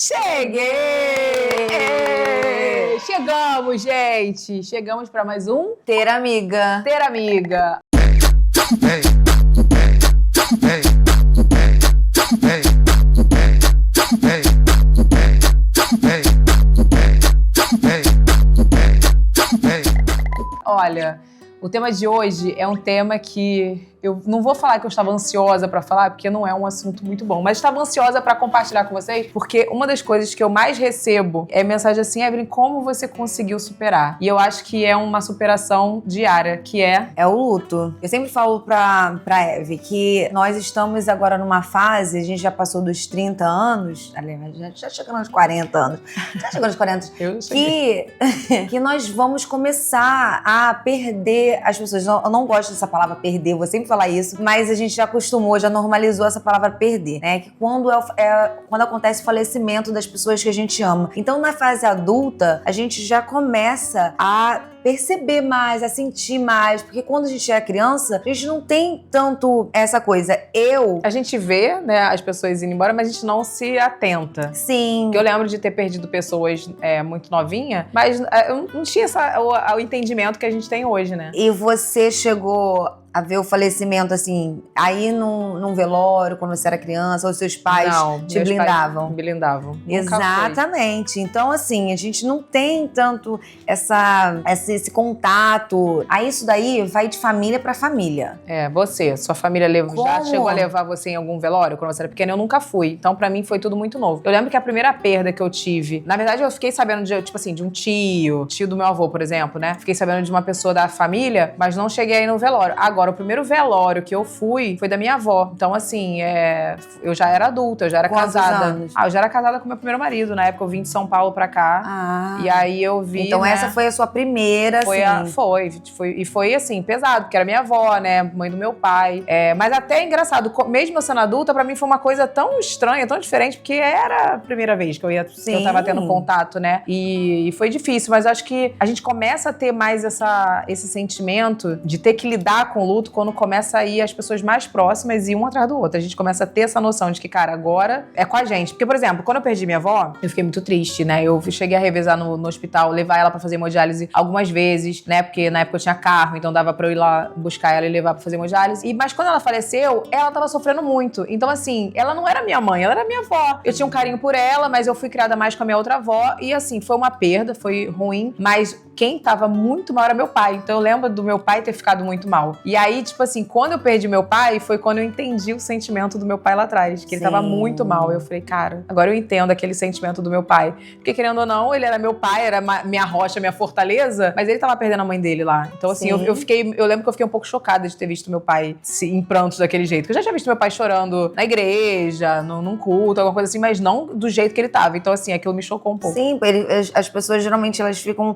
Cheguei! Chegamos, gente! Chegamos para mais um Ter Amiga. Ter Amiga. Olha, o tema de hoje é um tema que eu não vou falar que eu estava ansiosa para falar, porque não é um assunto muito bom, mas estava ansiosa para compartilhar com vocês, porque uma das coisas que eu mais recebo é mensagem assim: Evelyn, como você conseguiu superar? E eu acho que é uma superação diária, que é o luto. Eu sempre falo pra Eve que nós estamos agora numa fase, a gente já passou dos 30 anos, aliás, já chegando aos 40 anos, já chegando aos 40 anos, que nós vamos começar a perder as pessoas. Eu não gosto dessa palavra perder, eu vou sempre falar isso, mas a gente já acostumou, já normalizou essa palavra perder, né? Que quando acontece o falecimento das pessoas que a gente ama. Então, na fase adulta, a gente já começa a perceber mais, a sentir mais, porque quando a gente é criança, a gente não tem tanto essa coisa. A gente vê, né, as pessoas indo embora, mas a gente não se atenta. Sim. Porque eu lembro de ter perdido pessoas muito novinha, mas eu não tinha o entendimento que a gente tem hoje, né? E você chegou a ver o falecimento, assim, aí num velório, quando você era criança, ou seus pais te blindavam? Pais me blindavam. Exatamente. Então, assim, a gente não tem tanto esse contato. Aí isso daí vai de família pra família. Sua família já chegou a levar você em algum velório quando você era pequena? Eu nunca fui. Então, pra mim, foi tudo muito novo. Eu lembro que a primeira perda que eu tive, na verdade, eu fiquei sabendo de um tio do meu avô, por exemplo, né? Fiquei sabendo de uma pessoa da família, mas não cheguei aí no velório. Agora, o primeiro velório que eu fui foi da minha avó. Então, assim, eu já era adulta, eu já era casada. Anos? Eu já era casada com meu primeiro marido. Na época, eu vim de São Paulo pra cá. E aí eu vi, então, né, essa foi a sua primeira, assim. E foi, assim, pesado, porque era minha avó, né? Mãe do meu pai. Mas até é engraçado, mesmo eu sendo adulta, pra mim foi uma coisa tão estranha, tão diferente, porque era a primeira vez que eu tava tendo contato, né? E foi difícil, mas acho que a gente começa a ter mais esse sentimento de ter que lidar com o luto quando começa a ir as pessoas mais próximas e um atrás do outro. A gente começa a ter essa noção de que, cara, agora é com a gente. Porque, por exemplo, quando eu perdi minha avó, eu fiquei muito triste, né? Eu cheguei a revezar no hospital, levar ela pra fazer hemodiálise algumas vezes, né? Porque na época eu tinha carro, então dava pra eu ir lá buscar ela e levar pra fazer hemodiálise. Mas quando ela faleceu, ela tava sofrendo muito. Então, assim, ela não era minha mãe, ela era minha avó. Eu tinha um carinho por ela, mas eu fui criada mais com a minha outra avó. E, assim, foi uma perda, foi ruim. Mas quem tava muito mal era meu pai. Então eu lembro do meu pai ter ficado muito mal. E aí, tipo assim, quando eu perdi meu pai, foi quando eu entendi o sentimento do meu pai lá atrás. Que ele tava muito mal. Eu falei, cara, agora eu entendo aquele sentimento do meu pai. Porque, querendo ou não, ele era meu pai, era minha rocha, minha fortaleza, mas ele tava perdendo a mãe dele lá. Então, assim, eu lembro que eu fiquei um pouco chocada de ter visto meu pai em prantos daquele jeito. Porque eu já tinha visto meu pai chorando na igreja, num culto, alguma coisa assim, mas não do jeito que ele tava. Então, assim, aquilo me chocou um pouco. Sim, as pessoas, geralmente, elas ficam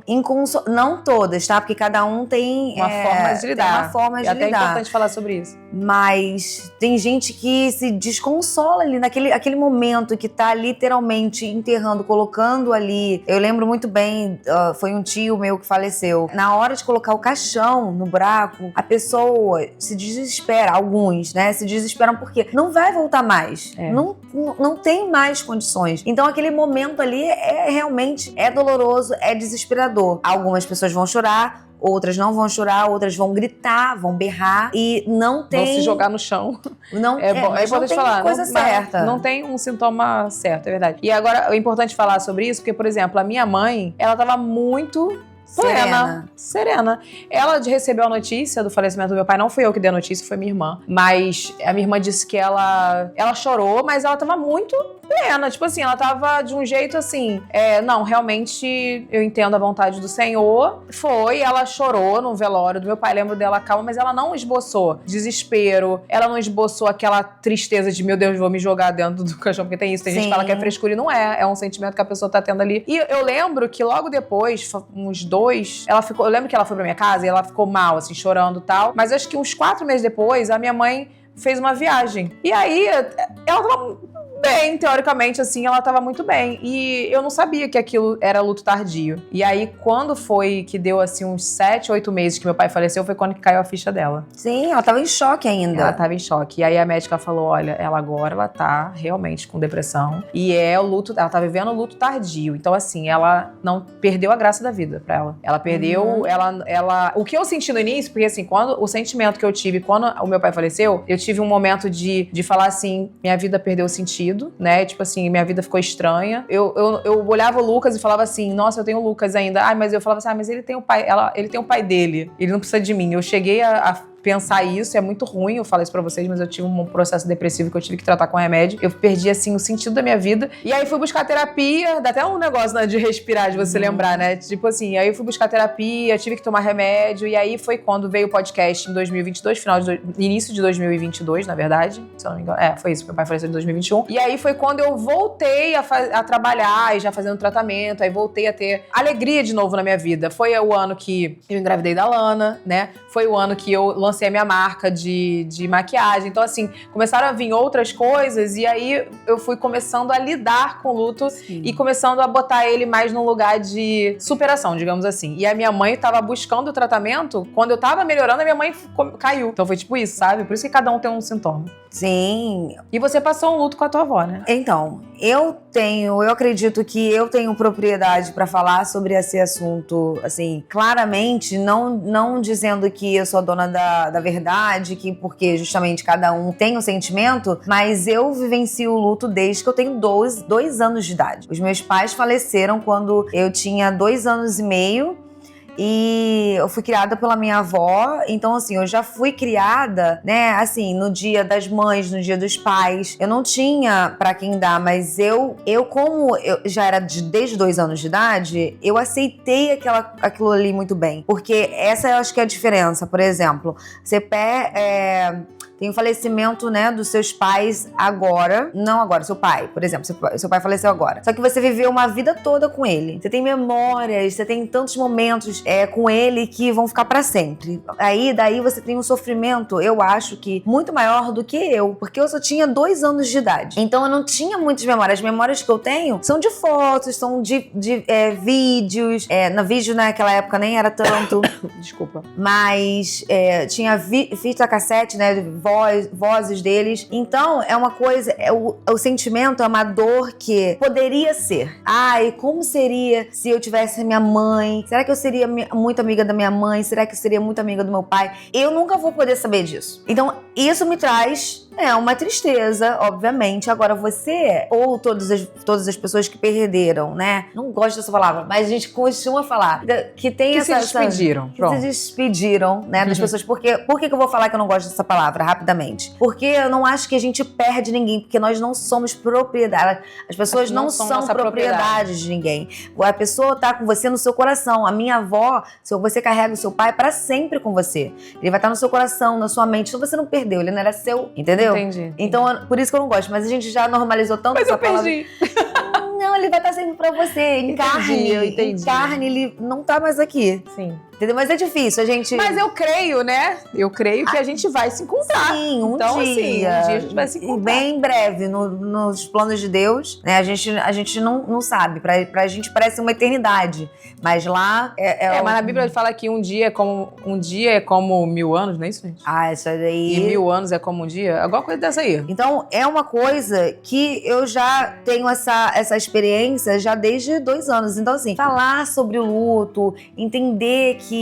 não todas, tá? Porque cada um tem uma forma de lidar. Tem uma forma de lidar. É até importante falar sobre isso. Mas tem gente que se desconsola ali aquele momento que tá literalmente enterrando, colocando ali. Eu lembro muito bem, foi um tio meu que faleceu. Na hora de colocar o caixão no buraco, a pessoa se desespera, alguns, né? Se desesperam porque não vai voltar mais. Não tem mais condições. Então aquele momento ali realmente doloroso, é desesperador. Algumas pessoas vão chorar, outras não vão chorar, outras vão gritar, vão berrar e não tem... Vão se jogar no chão. É importante falar. Coisa certa. Não tem um sintoma certo, é verdade. E agora é importante falar sobre isso, porque, por exemplo, a minha mãe, ela tava muito... Serena. Ela recebeu a notícia do falecimento do meu pai. Não fui eu que dei a notícia, foi minha irmã. Mas a minha irmã disse que ela chorou, mas ela tava muito plena. Tipo assim, ela tava de um jeito assim... não, realmente eu entendo a vontade do Senhor. Ela chorou no velório do meu pai. Lembro dela calma, mas ela não esboçou desespero. Ela não esboçou aquela tristeza de, meu Deus, vou me jogar dentro do caixão. Porque tem isso. Tem gente que fala que é frescura e não é. É um sentimento que a pessoa tá tendo ali. E eu lembro que logo depois, uns 2... eu lembro que ela foi pra minha casa e ela ficou mal, assim, chorando e tal. Mas acho que uns 4 meses depois, a minha mãe fez uma viagem. E aí, ela tava bem, teoricamente, assim, ela tava muito bem. E eu não sabia que aquilo era luto tardio. E aí, quando foi que deu, assim, uns 7, 8 meses que meu pai faleceu, foi quando que caiu a ficha dela. Sim, ela tava em choque ainda. Ela tava em choque. E aí a médica falou, olha, ela agora, ela tá realmente com depressão. E o luto, ela tá vivendo o luto tardio. Então, assim, ela não perdeu a graça da vida pra ela. Ela perdeu, o que eu senti no início, porque assim, quando o sentimento que eu tive quando o meu pai faleceu, eu tive um momento de falar assim, minha vida perdeu sentido, né? Tipo assim, minha vida ficou estranha. Eu olhava o Lucas e falava assim, nossa, eu tenho o Lucas ainda. Ai, mas eu falava assim, mas ele tem o pai, ele tem o pai dele. Ele não precisa de mim. Eu cheguei a pensar isso, é muito ruim, eu falo isso pra vocês, mas eu tive um processo depressivo que eu tive que tratar com remédio. Eu perdi, assim, o sentido da minha vida. E aí fui buscar terapia, dá até um negócio, né, de respirar, de você lembrar, né? Tipo assim, aí eu fui buscar terapia, tive que tomar remédio, e aí foi quando veio o podcast em 2022, início de 2022, na verdade, se eu não me engano. Foi isso, meu pai faleceu em 2021. E aí foi quando eu voltei a trabalhar e já fazendo tratamento, aí voltei a ter alegria de novo na minha vida. Foi o ano que eu engravidei da Lana, né? Foi o ano que eu lancei a minha marca de maquiagem. Então, assim, começaram a vir outras coisas e aí eu fui começando a lidar com o luto. Sim. E começando a botar ele mais num lugar de superação, digamos assim. E a minha mãe tava buscando o tratamento, quando eu tava melhorando, a minha mãe caiu. Então foi tipo isso, sabe? Por isso que cada um tem um sintoma. Sim. E você passou um luto com a tua avó, né? Então, eu acredito que eu tenho propriedade pra falar sobre esse assunto, assim, claramente, não dizendo que eu sou a dona da verdade, que porque justamente cada um tem um sentimento, mas eu vivencio o luto desde que eu tenho 2 anos de idade. Os meus pais faleceram quando eu tinha 2 anos e meio, e eu fui criada pela minha avó, então assim, eu já fui criada, né, assim, no dia das mães, no dia dos pais. Eu não tinha pra quem dar, mas como eu já era desde 2 anos de idade, eu aceitei aquilo ali muito bem. Porque essa eu acho que é a diferença. Por exemplo, você tem o falecimento, né, dos seus pais agora. Não agora, seu pai, por exemplo. Seu pai faleceu agora. Só que você viveu uma vida toda com ele. Você tem memórias, você tem tantos momentos com ele que vão ficar pra sempre. Daí você tem um sofrimento, eu acho que muito maior do que eu. Porque eu só tinha 2 anos de idade. Então eu não tinha muitas memórias. As memórias que eu tenho são de fotos, são de vídeos. No vídeo naquela época nem era tanto. Desculpa. Mas tinha fita cassete, né, vozes deles. Então, é uma coisa, o sentimento é uma dor que poderia ser. Ai, como seria se eu tivesse a minha mãe? Será que eu seria muito amiga da minha mãe? Será que eu seria muito amiga do meu pai? Eu nunca vou poder saber disso. Então, isso me traz uma tristeza, obviamente. Agora, você, ou todas as pessoas que perderam, né? Não gosto dessa palavra, mas a gente costuma falar que tem se despediram. Que se despediram, né, das pessoas. Por que eu vou falar que eu não gosto dessa palavra, rapidamente? Porque eu não acho que a gente perde ninguém, porque nós não somos propriedade. As pessoas não são propriedade de ninguém. A pessoa tá com você no seu coração. A minha avó, se você carrega o seu pai para sempre com você. Ele vai estar no seu coração, na sua mente. Então você não perdeu, ele não era seu, entendeu? Entendi. Então, por isso que eu não gosto. Mas a gente já normalizou tanto essa palavra. Mas eu perdi. Não, ele vai estar sempre pra você. Em carne. Eu entendi. Em carne, ele não tá mais aqui. Sim. Entendeu? Mas é difícil, a gente... Mas eu creio, né? Eu creio que a gente vai se encontrar. Sim, um dia. Assim, um dia a gente vai se encontrar. E bem em breve, nos planos de Deus, né? A gente não sabe. Pra gente parece uma eternidade. Mas lá... mas na Bíblia fala que um dia é como 1000 anos, não é isso, gente? Isso daí... E 1000 anos é como um dia? Alguma coisa dessa aí. Então, é uma coisa que eu já tenho essa experiência já desde 2 anos. Então, assim, falar sobre o luto, entender que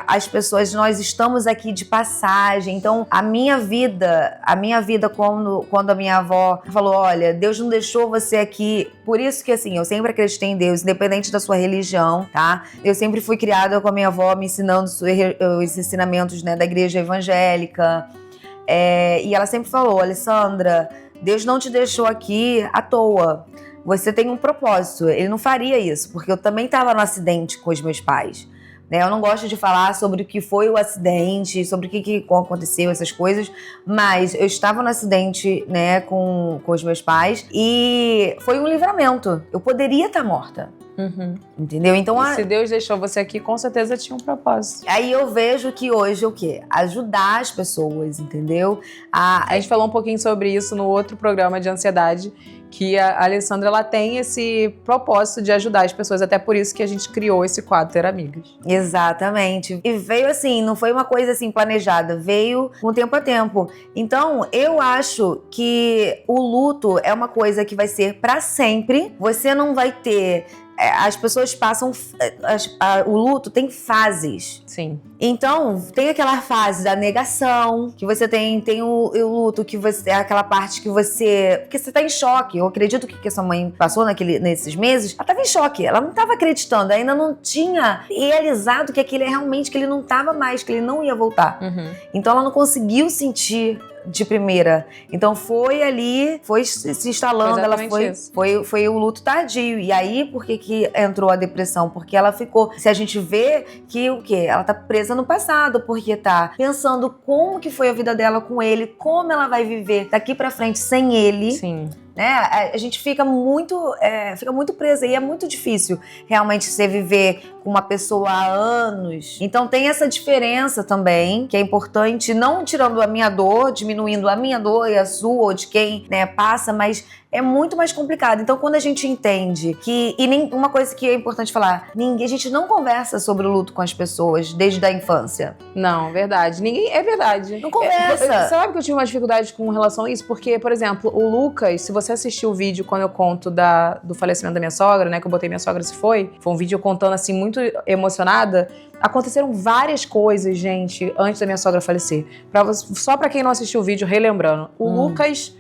as pessoas, nós estamos aqui de passagem. Então, a minha vida quando a minha avó falou, olha, Deus não deixou você aqui. Por isso que, assim, eu sempre acreditei em Deus, independente da sua religião, tá? Eu sempre fui criada com a minha avó me ensinando os ensinamentos, né, da igreja evangélica. E ela sempre falou, Alessandra, Deus não te deixou aqui à toa. Você tem um propósito. Ele não faria isso, porque eu também estava no acidente com os meus pais. Eu não gosto de falar sobre o que foi o acidente, sobre o que aconteceu, essas coisas, mas eu estava no acidente, né, com os meus pais e foi um livramento. Eu poderia estar morta. Entendeu? Então, se Deus deixou você aqui, com certeza tinha um propósito. Aí eu vejo que hoje o quê? Ajudar as pessoas, entendeu? A gente falou um pouquinho sobre isso no outro programa de ansiedade, que a Alessandra, ela tem esse propósito de ajudar as pessoas, até por isso que a gente criou esse quadro Ter Amigas. Exatamente. E veio assim, não foi uma coisa assim planejada, veio com tempo a tempo. Então, eu acho que o luto é uma coisa que vai ser pra sempre. Você não vai ter... As pessoas passam... o luto tem fases. Sim. Então, tem aquela fase da negação, que você tem o luto, que você é aquela parte que você... Porque você tá em choque. Eu acredito que a sua mãe passou nesses meses, ela tava em choque. Ela não tava acreditando, ainda não tinha realizado que aquilo é realmente, que ele não tava mais, que ele não ia voltar. Então, ela não conseguiu sentir de primeira. Então foi ali, foi se instalando, ela foi o luto tardio. E aí, por que entrou a depressão? Porque ela ficou, se a gente vê que o quê? Ela tá presa no passado, porque tá pensando como que foi a vida dela com ele, como ela vai viver daqui pra frente sem ele. Sim. A gente fica muito presa e é muito difícil realmente você viver com uma pessoa há anos. Então tem essa diferença também, que é importante, não tirando a minha dor, diminuindo a minha dor e a sua, ou de quem passa, mas é muito mais complicado. Então, quando a gente entende que... E nem uma coisa que é importante falar, a gente não conversa sobre o luto com as pessoas desde a infância. Não, verdade. Ninguém... É verdade. Não conversa. Sabe que eu tive uma dificuldade com relação a isso? Porque, por exemplo, o Lucas, se você assistiu o vídeo quando eu conto do falecimento da minha sogra, né? Que eu botei Minha Sogra Se Foi um vídeo contando, assim, muito emocionada. Aconteceram várias coisas, gente, antes da minha sogra falecer. Só pra quem não assistiu o vídeo, relembrando. O Lucas...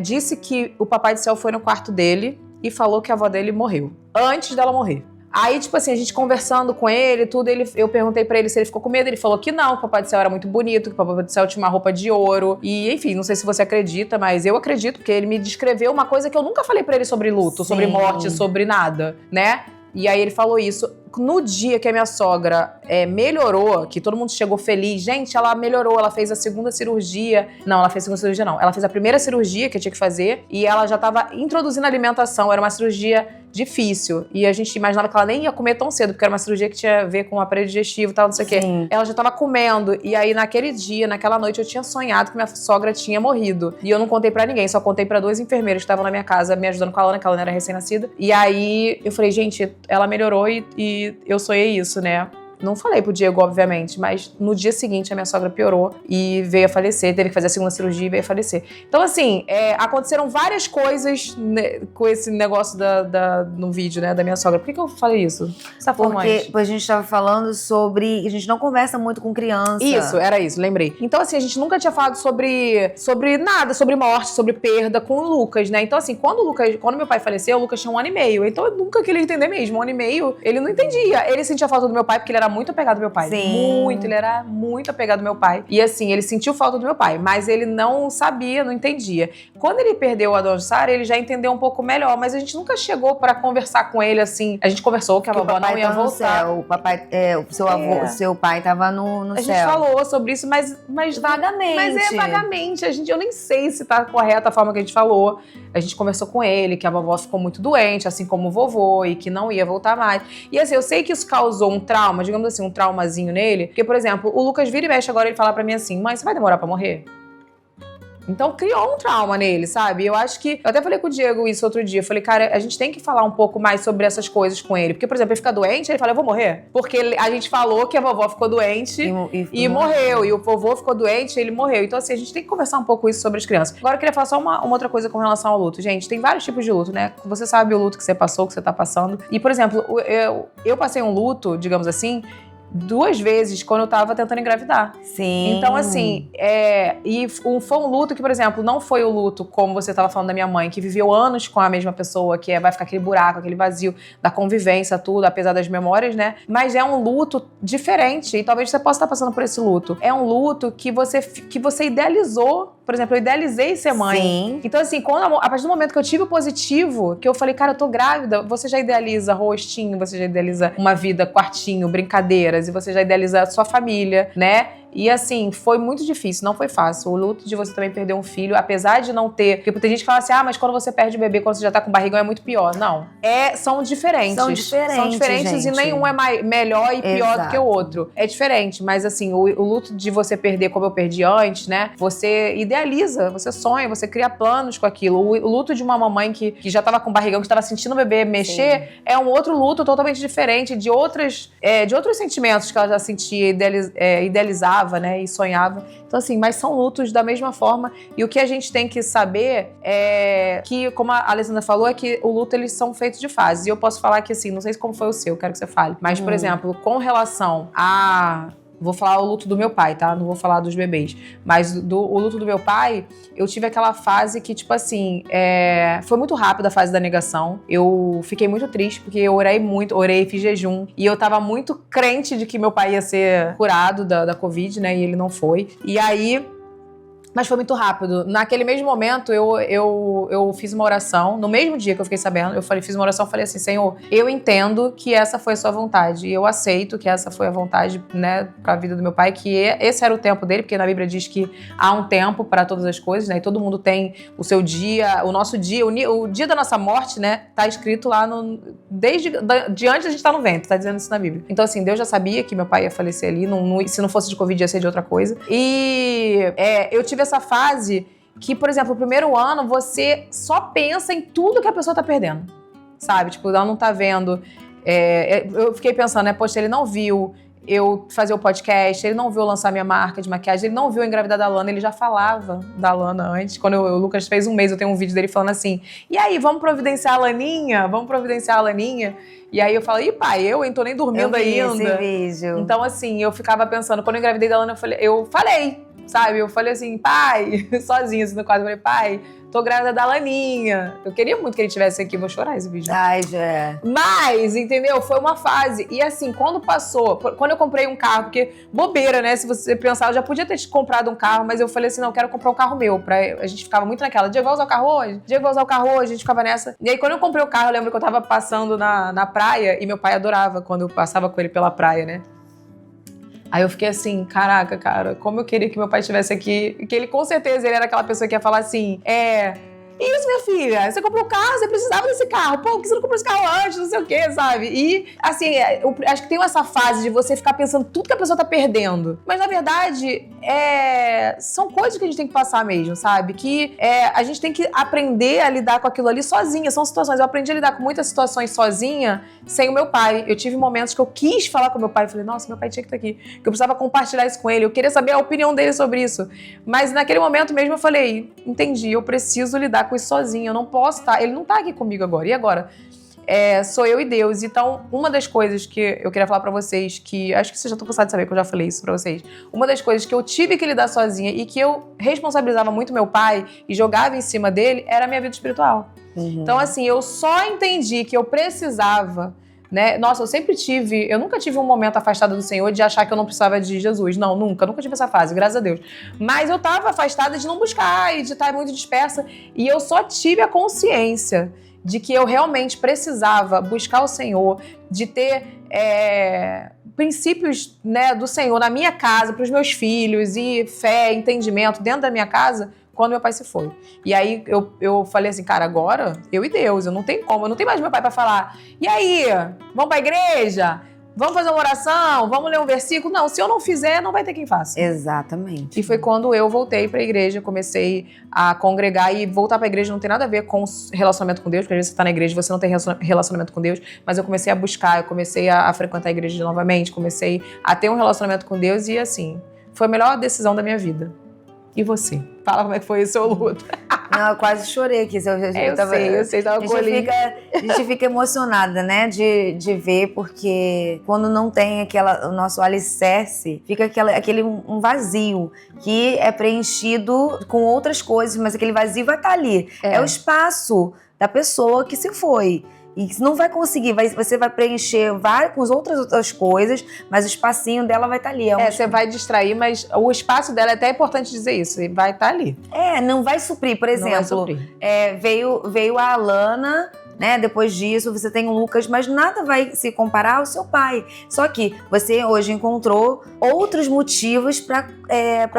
disse que o Papai do Céu foi no quarto dele e falou que a avó dele morreu, antes dela morrer. Aí, tipo assim, a gente conversando com ele, tudo, eu perguntei pra ele se ele ficou com medo, ele falou que não, que o Papai do Céu era muito bonito, que o Papai do Céu tinha uma roupa de ouro, e enfim, não sei se você acredita, mas eu acredito, porque ele me descreveu uma coisa que eu nunca falei pra ele sobre luto, sobre morte, sobre nada, né? E aí ele falou isso. No dia que a minha sogra melhorou, que todo mundo chegou feliz, gente, ela melhorou, ela fez a segunda cirurgia. Não, ela fez a segunda cirurgia não. Ela fez a primeira cirurgia que tinha que fazer e ela já tava introduzindo alimentação. Era uma cirurgia difícil. E a gente imaginava que ela nem ia comer tão cedo, porque era uma cirurgia que tinha a ver com o aparelho digestivo e tal, não sei o quê. Ela já tava comendo. E aí, naquele dia, naquela noite, eu tinha sonhado que minha sogra tinha morrido. E eu não contei pra ninguém, só contei pra 2 enfermeiros que estavam na minha casa me ajudando com a Lana, que a Lana era recém-nascida. E aí, eu falei, gente, ela melhorou e eu sonhei isso, né? Não falei pro Diego, obviamente, mas no dia seguinte a minha sogra piorou e veio a falecer, teve que fazer a segunda cirurgia e veio a falecer. Então, assim, aconteceram várias coisas com esse negócio no vídeo, né, da minha sogra. Por que eu falei isso? Você tá falando Porque a gente tava falando sobre... A gente não conversa muito com criança. Isso, era isso, lembrei. Então, assim, a gente nunca tinha falado sobre nada, sobre morte, sobre perda com o Lucas, né? Então, assim, quando meu pai faleceu, o Lucas tinha 1 ano e meio. Então, eu nunca queria entender mesmo. 1 ano e meio, ele não entendia. Ele sentia falta do meu pai porque ele era muito apegado ao meu pai. Sim. Ele era muito apegado ao meu pai. E assim, ele sentiu falta do meu pai, mas ele não sabia, não entendia. Quando ele perdeu a dona Sara, ele já entendeu um pouco melhor, mas a gente nunca chegou pra conversar com ele assim. A gente conversou que a vovó não ia voltar. O papai, o seu avô, seu pai tava no céu. A gente falou sobre isso, mas vagamente. Mas vagamente. Eu nem sei se tá correta a forma que a gente falou. A gente conversou com ele, que a vovó ficou muito doente, assim como o vovô, e que não ia voltar mais. E assim, eu sei que isso causou um trauma, digamos assim, um traumazinho nele. Porque, por exemplo, o Lucas vira e mexe agora, ele fala pra mim assim, mãe, você vai demorar pra morrer? Então criou um trauma nele, sabe? Eu acho que... Eu até falei com o Diego isso outro dia. Eu falei, cara, a gente tem que falar um pouco mais sobre essas coisas com ele. Porque, por exemplo, ele fica doente, ele fala, eu vou morrer. Porque a gente falou que a vovó ficou doente e morreu. E o vovô ficou doente e ele morreu. Então, assim, a gente tem que conversar um pouco isso sobre as crianças. Agora, eu queria falar só uma outra coisa com relação ao luto. Gente, tem vários tipos de luto, né? Você sabe o luto que você passou, que você tá passando. E, por exemplo, eu passei um luto, digamos assim... 2 vezes quando eu tava tentando engravidar. Sim. Então, assim, foi um luto que, por exemplo, não foi o luto, como você tava falando da minha mãe, que viveu anos com a mesma pessoa, que vai ficar aquele buraco, aquele vazio da convivência, tudo, apesar das memórias, né? Mas é um luto diferente, e talvez você possa estar passando por esse luto. É um luto que você idealizou. Por exemplo, eu idealizei ser mãe. Sim. Então, assim, a partir do momento que eu tive o positivo, que eu falei, cara, eu tô grávida, você já idealiza rostinho, você já idealiza uma vida, quartinho, brincadeiras, e você já idealiza a sua família, né? E assim, foi muito difícil, não foi fácil. O luto de você também perder um filho, apesar de não ter... Porque tem gente que fala assim, mas quando você perde o bebê, quando você já tá com barrigão, é muito pior. Não. São diferentes. São diferentes, gente. E nenhum é melhor e pior do que o outro. É diferente, mas assim, o luto de você perder como eu perdi antes, né? Você idealiza, você sonha, você cria planos com aquilo. O luto de uma mamãe que já tava com barrigão, que tava sentindo o bebê mexer, é um outro luto totalmente diferente de outros sentimentos que ela já sentia, idealizava, né? E sonhava. Então assim, mas são lutos da mesma forma. E o que a gente tem que saber é que, como a Alessandra falou, é que o luto, eles são feitos de fases. E eu posso falar que assim, não sei como foi o seu, quero que você fale. Mas, por exemplo, com relação a... Vou falar o luto do meu pai, tá? Não vou falar dos bebês. Mas o luto do meu pai, eu tive aquela fase que, tipo assim, foi muito rápida a fase da negação. Eu fiquei muito triste, porque eu orei, fiz jejum. E eu tava muito crente de que meu pai ia ser curado da Covid, né? E ele não foi. E aí... Mas foi muito rápido. Naquele mesmo momento, eu fiz uma oração. No mesmo dia que eu fiquei sabendo, fiz uma oração e falei assim, Senhor, eu entendo que essa foi a sua vontade. E eu aceito que essa foi a vontade, né, para a vida do meu pai, que esse era o tempo dele, porque na Bíblia diz que há um tempo para todas as coisas, né? E todo mundo tem o seu dia, o nosso dia, o dia da nossa morte, né? Tá escrito lá de antes a gente tá no ventre, tá dizendo isso na Bíblia. Então, assim, Deus já sabia que meu pai ia falecer ali. Se não fosse de Covid, ia ser de outra coisa. E eu tive essa fase que, por exemplo, o primeiro ano você só pensa em tudo que a pessoa tá perdendo, sabe? Tipo, ela não tá vendo. Eu fiquei pensando, né? Poxa, ele não viu eu fazer o podcast, ele não viu eu lançar minha marca de maquiagem, ele não viu eu engravidar da Lana, ele já falava da Lana antes. Quando o Lucas fez um mês, eu tenho um vídeo dele falando assim, e aí, vamos providenciar a Laninha? Vamos providenciar a Laninha? E aí eu falo, pai, eu tô nem dormindo ainda. Esse vídeo. Então, assim, eu ficava pensando, quando eu engravidei da Lana, eu falei, sabe? Eu falei assim, pai, sozinha assim no quarto, eu falei, pai, tô grávida da Laninha. Eu queria muito que ele estivesse aqui, vou chorar esse vídeo. Ai, já. Mas, entendeu? Foi uma fase. E assim, quando eu comprei um carro, porque bobeira, né? Se você pensar, eu já podia ter comprado um carro, mas eu falei assim, não, eu quero comprar um carro meu. A gente ficava muito naquela, Diego, vai usar o carro hoje? Diego, vai usar o carro hoje? A gente ficava nessa. E aí, quando eu comprei o carro, eu lembro que eu tava passando na praia, e meu pai adorava quando eu passava com ele pela praia, né? Aí eu fiquei assim, caraca, cara, como eu queria que meu pai estivesse aqui. Que ele, com certeza, ele era aquela pessoa que ia falar assim, isso, minha filha, você comprou um carro, você precisava desse carro. Pô, por que você não comprou esse carro antes, não sei o quê, sabe? E, assim, eu acho que tem essa fase de você ficar pensando tudo que a pessoa tá perdendo. Mas, na verdade, são coisas que a gente tem que passar mesmo, sabe? Que a gente tem que aprender a lidar com aquilo ali sozinha. São situações. Eu aprendi a lidar com muitas situações sozinha, sem o meu pai. Eu tive momentos que eu quis falar com o meu pai. Falei, nossa, meu pai tinha que estar aqui. Que eu precisava compartilhar isso com ele. Eu queria saber a opinião dele sobre isso. Mas, naquele momento mesmo, eu falei, entendi, eu preciso lidar com isso sozinha, eu não posso estar, ele não tá aqui comigo agora, e agora? Sou eu e Deus. Então, uma das coisas que eu queria falar pra vocês, que acho que vocês já estão cansados de saber que eu já falei isso pra vocês, uma das coisas que eu tive que lidar sozinha e que eu responsabilizava muito meu pai e jogava em cima dele, era a minha vida espiritual. Uhum. Então, assim, eu só entendi que eu precisava, né? Nossa, eu nunca tive um momento afastada do Senhor de achar que eu não precisava de Jesus. Não, nunca tive essa fase, graças a Deus. Mas eu tava afastada de não buscar e de estar muito dispersa. E eu só tive a consciência de que eu realmente precisava buscar o Senhor, de ter princípios, né, do Senhor na minha casa, para os meus filhos, e fé, entendimento dentro da minha casa, quando meu pai se foi. E aí eu falei assim, cara, agora eu e Deus, eu não tenho mais meu pai pra falar, e aí, vamos pra igreja? Vamos fazer uma oração? Vamos ler um versículo? Não, se eu não fizer, não vai ter quem faça. Exatamente. E foi quando eu voltei pra igreja, comecei a congregar, e voltar pra igreja não tem nada a ver com relacionamento com Deus, porque às vezes você tá na igreja e você não tem relacionamento com Deus, mas eu comecei a buscar, eu comecei a frequentar a igreja novamente, comecei a ter um relacionamento com Deus, e assim, foi a melhor decisão da minha vida. E você? Fala como é que foi o seu luto. Não, eu quase chorei aqui. Eu sei, tava com ele. A gente fica emocionada, né, de ver, porque quando não tem o nosso alicerce, fica aquele um vazio que é preenchido com outras coisas, mas aquele vazio vai estar ali. É o espaço da pessoa que se foi. E não vai conseguir, você vai preencher com as outras coisas, mas o espacinho dela vai estar ali. Você vai distrair, mas o espaço dela é até importante dizer isso, vai estar ali. Não vai suprir, por exemplo. Não vai suprir. Veio a Alana né? Depois disso, você tem o Lucas, mas nada vai se comparar ao seu pai. Só que você hoje encontrou outros motivos pra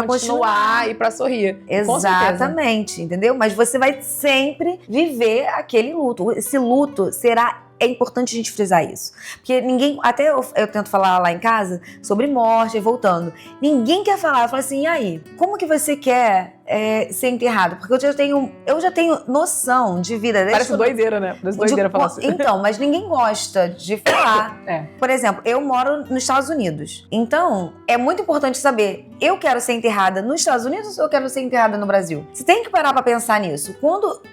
continuar e pra sorrir. Exatamente, entendeu? Mas você vai sempre viver aquele luto. Esse luto será... É importante a gente frisar isso. Porque ninguém... Até eu tento falar lá em casa sobre morte, e voltando. Ninguém quer falar. Eu falo assim, e aí? Como que você quer ser enterrado? Porque eu já tenho noção de vida. Parece doideira, né? Parece doideira falar assim. Então, mas ninguém gosta de falar. É. Por exemplo, eu moro nos Estados Unidos. Então, é muito importante saber, eu quero ser enterrada nos Estados Unidos ou eu quero ser enterrada no Brasil? Você tem que parar pra pensar nisso.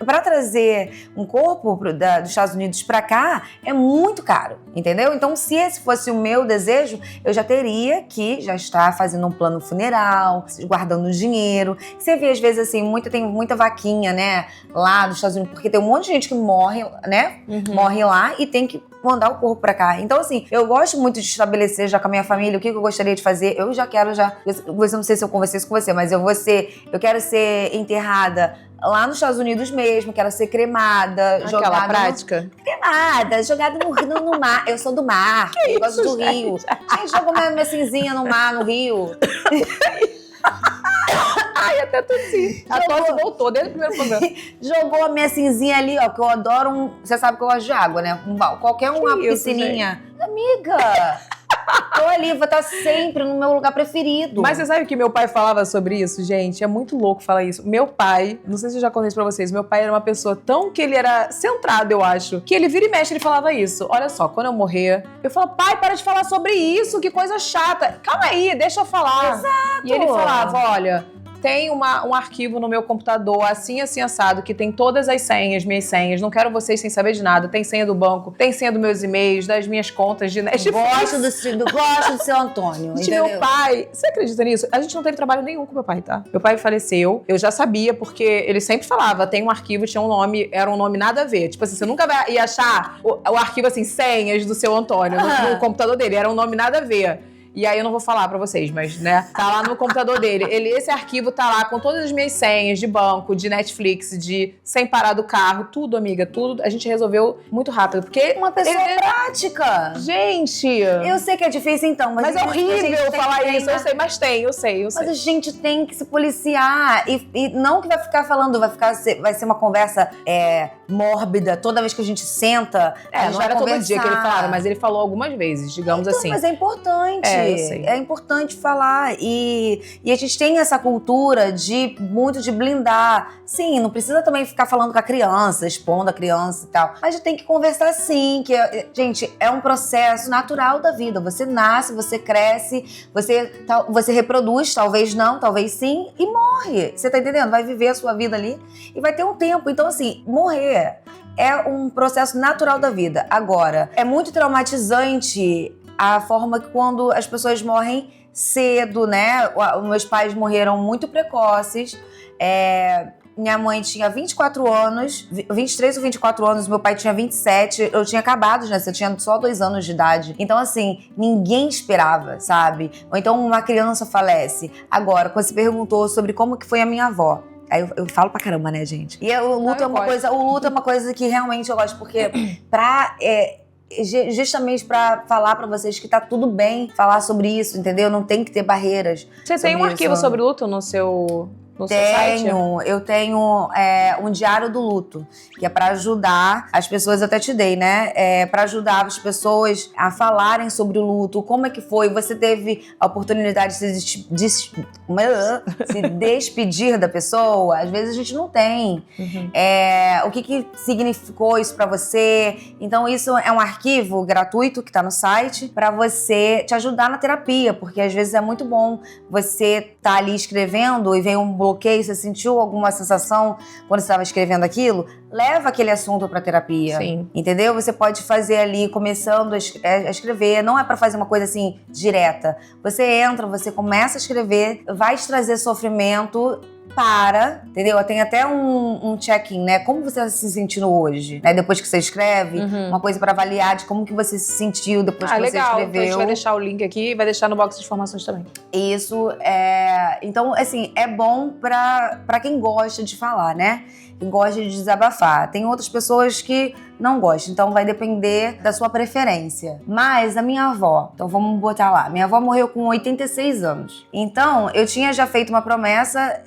Pra trazer um corpo dos Estados Unidos pra cá, é muito caro, entendeu? Então, se esse fosse o meu desejo, eu já teria que já estar fazendo um plano funeral, guardando dinheiro. Você vê, às vezes, assim, tem muita vaquinha, né, lá dos Estados Unidos, porque tem um monte de gente que morre, né, morre lá e tem que mandar o corpo pra cá. Então, assim, eu gosto muito de estabelecer já com a minha família o que eu gostaria de fazer. Eu já quero, eu não sei se eu conversei isso com você, mas eu quero ser enterrada lá nos Estados Unidos mesmo, quero ser cremada, jogada prática. Cremada, jogada no mar. Eu sou do mar, eu gosto do rio. Gente, jogou minha cinzinha no mar, no rio. Ai, até tossi. A tosse voltou desde o primeiro programa. Jogou a minha cinzinha ali, ó, que eu adoro Você sabe que eu gosto de água, né? Qualquer uma piscininha. Amiga, tô ali, vou estar sempre no meu lugar preferido. Mas você sabe que meu pai falava sobre isso, gente? É muito louco falar isso. Meu pai, não sei se eu já contei isso pra vocês, meu pai era uma pessoa tão que ele era centrado, eu acho, que ele vira e mexe, ele falava isso. Olha só, quando eu morrer, eu falo, pai, para de falar sobre isso, que coisa chata. Calma aí, deixa eu falar. Exato. E ele falava, olha... Tem um arquivo no meu computador, assim assado, que tem todas as senhas, minhas senhas. Não quero vocês sem saber de nada. Tem senha do banco, tem senha dos meus e-mails, das minhas contas de Netflix. Gosto do seu Antônio, de meu pai. Você acredita nisso? A gente não teve trabalho nenhum com meu pai, tá? Meu pai faleceu. Eu já sabia, porque ele sempre falava, tem um arquivo, tinha um nome, era um nome nada a ver. Tipo assim, você nunca ia achar o arquivo, assim, senhas do seu Antônio no computador dele. Era um nome nada a ver. E aí eu não vou falar pra vocês, mas, né, tá lá no computador dele. Esse arquivo tá lá com todas as minhas senhas de banco, de Netflix, de sem parar do carro, tudo, amiga, tudo. A gente resolveu muito rápido, porque... Uma pessoa prática. Gente... Eu sei que é difícil, então, mas é horrível falar isso, eu sei, mas eu sei. Mas a gente tem que se policiar e não que vai ficar falando, vai ser uma conversa mórbida, toda vez que a gente senta, a gente não vai era conversar. Todo dia que ele falava, mas ele falou algumas vezes, digamos então, assim. Mas é importante. Eu sei. É importante falar. E a gente tem essa cultura de blindar. Sim, não precisa também ficar falando com a criança, expondo a criança e tal. Mas a gente tem que conversar sim, gente, é um processo natural da vida. Você nasce, você cresce, você reproduz, talvez não, talvez sim, e morre. Você tá entendendo? Vai viver a sua vida ali e vai ter um tempo. Então, assim, morrer é um processo natural da vida. Agora, é muito traumatizante a forma que quando as pessoas morrem cedo, né? Meus pais morreram muito precoces. Minha mãe tinha 24 anos, 23 ou 24 anos, meu pai tinha 27, eu tinha acabado, né? Eu tinha só 2 anos de idade. Então, assim, ninguém esperava, sabe? Ou então uma criança falece. Agora, quando você perguntou sobre como que foi a minha avó, aí eu falo pra caramba, né, gente? E o luto é uma coisa que realmente eu gosto, porque justamente pra falar pra vocês que tá tudo bem falar sobre isso, entendeu? Não tem que ter barreiras. Você tem um arquivo sobre luto no seu site? Eu tenho um diário do luto, que é pra ajudar as pessoas, eu até te dei, né? Pra ajudar as pessoas a falarem sobre o luto, como é que foi, você teve a oportunidade de se despedir da pessoa, às vezes a gente não tem. O que significou isso pra você? Então isso é um arquivo gratuito que tá no site pra você te ajudar na terapia, porque às vezes é muito bom você tá ali escrevendo e vem um bloqueio, você sentiu alguma sensação quando você estava escrevendo aquilo, leva aquele assunto para terapia. Sim. Entendeu? Você pode fazer ali, começando a escrever, não é para fazer uma coisa assim, direta. Você entra, você começa a escrever, vai te trazer sofrimento, entendeu? Tem até um check-in, né? Como você está se sentindo hoje? Né? Depois que você escreve, uma coisa para avaliar de como que você se sentiu depois que você escreveu. Então a gente vai deixar o link aqui e vai deixar no box de informações também. Isso, então, assim, é bom para quem gosta de falar, né? e gosta de desabafar. Tem outras pessoas que não gostam, então vai depender da sua preferência. Mas a minha avó, então vamos botar lá, minha avó morreu com 86 anos. Então, eu tinha já feito uma promessa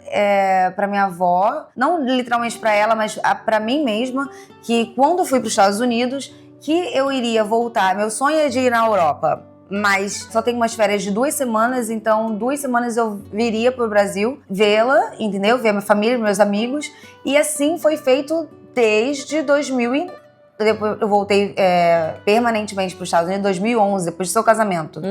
pra minha avó, não literalmente pra ela, mas pra mim mesma, que quando eu fui pros Estados Unidos, que eu iria voltar. Meu sonho é de ir na Europa, mas só tenho umas férias de 2 semanas, então 2 semanas eu viria pro Brasil vê-la, entendeu? Ver minha família, meus amigos, e assim foi feito desde 2000 Depois eu voltei permanentemente para os Estados Unidos em 2011, depois do seu casamento.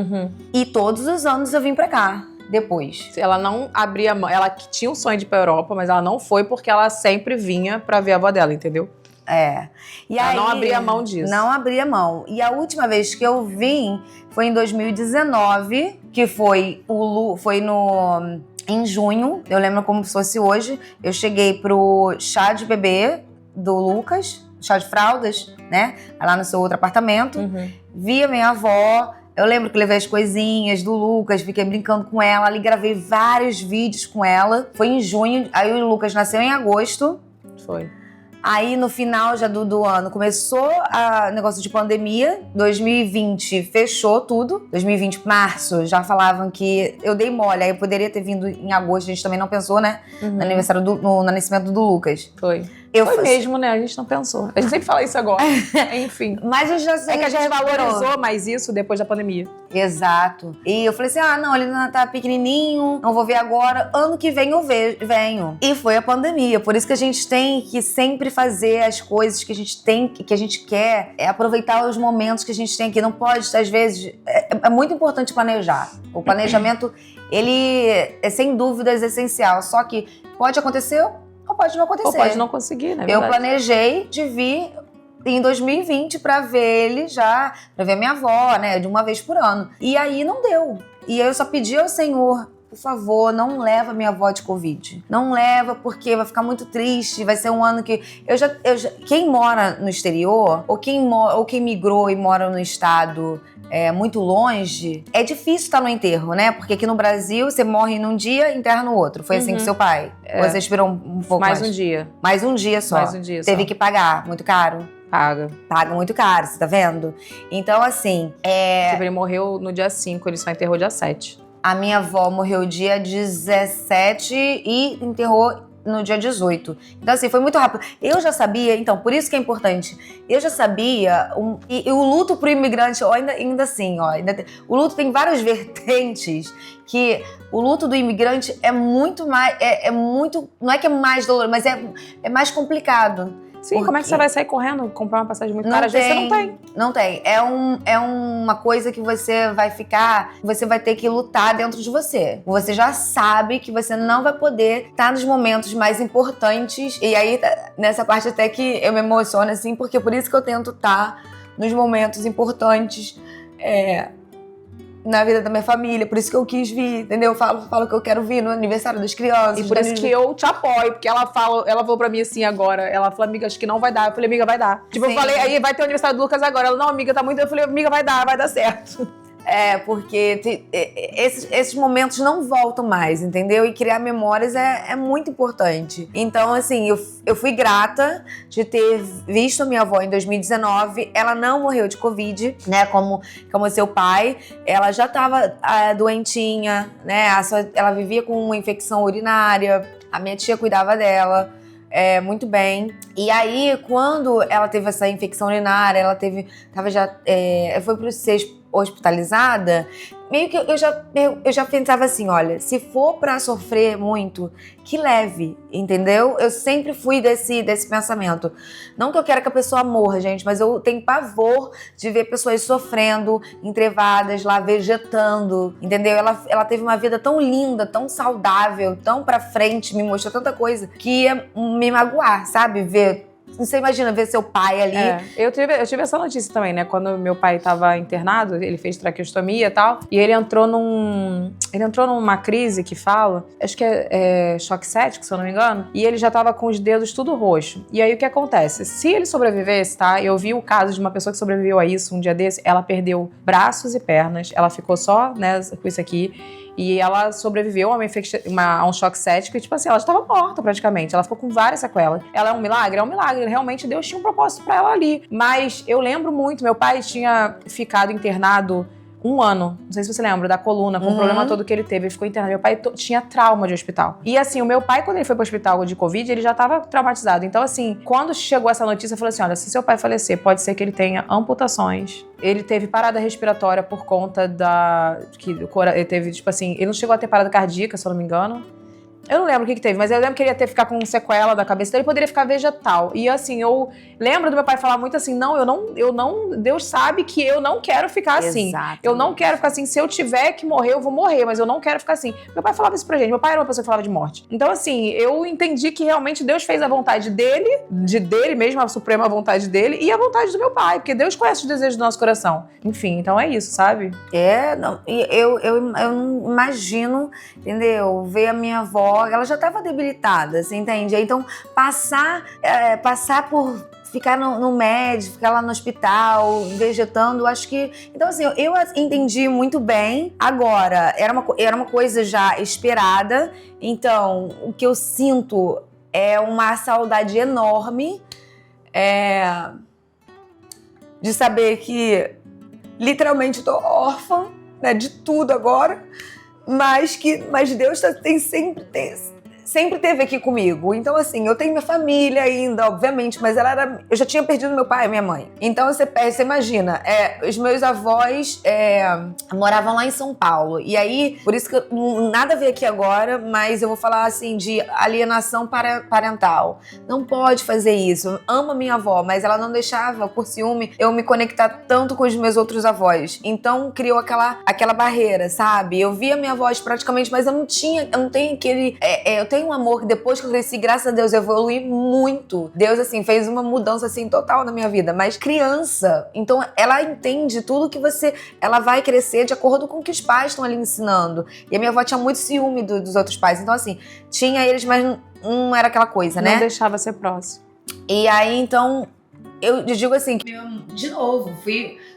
E todos os anos eu vim pra cá, depois. Ela não abria mão, ela tinha um sonho de ir pra Europa, mas ela não foi porque ela sempre vinha pra ver a avó dela, entendeu? E ela aí, não abria mão disso. Não abria mão. E a última vez que eu vim foi em 2019, que foi em junho, eu lembro como se fosse hoje. Eu cheguei pro chá de bebê do Lucas, chá de fraldas, né? Lá no seu outro apartamento. Vi a minha avó. Eu lembro que levei as coisinhas do Lucas, fiquei brincando com ela ali, gravei vários vídeos com ela. Foi em junho, aí o Lucas nasceu em agosto. Foi. Aí, no final já do ano, começou o negócio de pandemia. 2020 fechou tudo. 2020, março, já falavam que eu dei mole. Aí eu poderia ter vindo em agosto, a gente também não pensou, né? No aniversário no nascimento do Lucas. Foi. Foi mesmo, né? A gente não pensou. A gente sempre fala isso agora. Enfim. Mas eu já sei que a gente valorizou mais isso depois da pandemia. Exato. E eu falei assim, não, ele ainda tá pequenininho, não vou ver agora. Ano que vem eu venho. E foi a pandemia. Por isso que a gente tem que sempre fazer as coisas que a gente tem, que a gente quer. Aproveitar os momentos que a gente tem aqui. Não pode, às vezes... É muito importante planejar. O planejamento, ele é sem dúvidas essencial. Só que pode acontecer ou pode não acontecer. Ou pode não conseguir, né? Eu planejei de vir em 2020 pra ver ele já, pra ver minha avó, né, de uma vez por ano. E aí não deu. E aí eu só pedi ao Senhor, por favor, não leva minha avó de Covid. Não leva, porque vai ficar muito triste, vai ser um ano que... Quem mora no exterior, ou quem migrou e mora no estado muito longe, é difícil estar no enterro, né? Porque aqui no Brasil, você morre num dia, enterra no outro. Foi assim com seu pai? Ou você esperou um pouco mais? Mais um dia. Mais um dia só. Mais um dia só. Teve que pagar, muito caro. Paga muito caro, você tá vendo? Então, assim... Ele morreu no dia 5, ele só enterrou dia 7. A minha avó morreu dia 17 e enterrou no dia 18. Então, assim, foi muito rápido. Eu já sabia, então, por isso que é importante. Eu já sabia, e o luto pro imigrante, ainda assim, o luto tem várias vertentes, que o luto do imigrante é muito mais, não é que é mais doloroso, mas é mais complicado. Sim, como é que você vai sair correndo, comprar uma passagem muito cara? Às vezes você não tem. Não tem. É uma coisa que você vai ter que lutar dentro de você. Você já sabe que você não vai poder estar nos momentos mais importantes. E aí, nessa parte até que eu me emociono, assim, porque por isso que eu tento estar nos momentos importantes na vida da minha família, por isso que eu quis vir, entendeu? Eu falo que eu quero vir no aniversário das crianças. E por isso que eu te apoio, porque ela falou pra mim assim agora, ela falou, amiga, acho que não vai dar. Eu falei, amiga, vai dar. Tipo, sim. Eu falei, aí vai ter o aniversário do Lucas agora. Ela, não, amiga, tá muito... Eu falei, amiga, vai dar certo. Porque esses momentos não voltam mais, entendeu? E criar memórias é muito importante. Então, assim, eu fui grata de ter visto a minha avó em 2019. Ela não morreu de Covid, né? Como seu pai. Ela já tava doentinha, né? Ela vivia com uma infecção urinária. A minha tia cuidava dela. Muito bem. E aí, quando ela teve essa infecção urinária, foi pro 6 hospitalizada, meio que eu já pensava assim, olha, se for pra sofrer muito, que leve, entendeu? Eu sempre fui desse pensamento. Não que eu quero que a pessoa morra, gente, mas eu tenho pavor de ver pessoas sofrendo, entrevadas lá, vegetando, entendeu? Ela teve uma vida tão linda, tão saudável, tão pra frente, me mostrou tanta coisa, que ia me magoar, sabe? Você imagina ver seu pai ali. Eu tive essa notícia também, né? Quando meu pai tava internado, ele fez traqueostomia e tal, e ele entrou numa crise que fala, acho que é choque séptico, se eu não me engano, e ele já tava com os dedos tudo roxo. E aí o que acontece? Se ele sobrevivesse, tá? Eu vi o caso de uma pessoa que sobreviveu a isso um dia desse, ela perdeu braços e pernas, ela ficou só, né, com isso aqui. E ela sobreviveu a um choque séptico e, tipo assim, ela já tava morta praticamente. Ela ficou com várias sequelas. Ela é um milagre? É um milagre. Realmente Deus tinha um propósito pra ela ali. Mas eu lembro muito, meu pai tinha ficado internado 1 ano, não sei se você lembra, da coluna, com o problema todo que ele teve. Ele ficou internado. Meu pai tinha trauma de hospital. E assim, o meu pai, quando ele foi pro hospital de Covid, ele já tava traumatizado. Então assim, quando chegou essa notícia, eu falei assim, olha, se seu pai falecer, pode ser que ele tenha amputações. Ele teve parada respiratória por conta ele teve, tipo assim, ele não chegou a ter parada cardíaca, se eu não me engano. Eu não lembro o que teve, mas eu lembro que ele ia ficar com sequela da cabeça, então ele poderia ficar vegetal. E assim, eu lembro do meu pai falar muito assim, não, Deus sabe que eu não quero ficar assim. Exato. Eu não quero ficar assim, se eu tiver que morrer, eu vou morrer, mas eu não quero ficar assim. Meu pai falava isso pra gente, meu pai era uma pessoa que falava de morte. Então assim, eu entendi que realmente Deus fez a vontade dele mesmo, a suprema vontade dele, e a vontade do meu pai, porque Deus conhece os desejos do nosso coração. Enfim, então é isso, sabe? Eu não imagino, entendeu? Ver a minha avó, ela já estava debilitada, você entende? Então, passar por ficar no médico, ficar lá no hospital, vegetando, acho que... Então, assim, eu entendi muito bem. Agora, era uma coisa já esperada. Então, o que eu sinto é uma saudade enorme de saber que literalmente tô órfã, né, de tudo agora, mas Deus sempre esteve aqui comigo. Então, assim, eu tenho minha família ainda, obviamente, mas eu já tinha perdido meu pai e minha mãe. Então, você imagina, os meus avós moravam lá em São Paulo. E aí, por isso que nada a ver aqui agora, mas eu vou falar, assim, de alienação parental. Não pode fazer isso. Eu amo a minha avó, mas ela não deixava, por ciúme, eu me conectar tanto com os meus outros avós. Então, criou aquela barreira, sabe? Eu via minha voz praticamente, mas eu não tenho aquele... eu tenho um amor que depois que eu cresci, graças a Deus, eu evolui muito. Deus, assim, fez uma mudança, assim, total na minha vida. Mas criança, então ela entende tudo que ela vai crescer de acordo com o que os pais estão ali ensinando. E a minha avó tinha muito ciúme dos outros pais. Então, assim, tinha eles, mas não era aquela coisa, né? Não deixava ser próximo. E aí, então, eu digo assim, que de novo,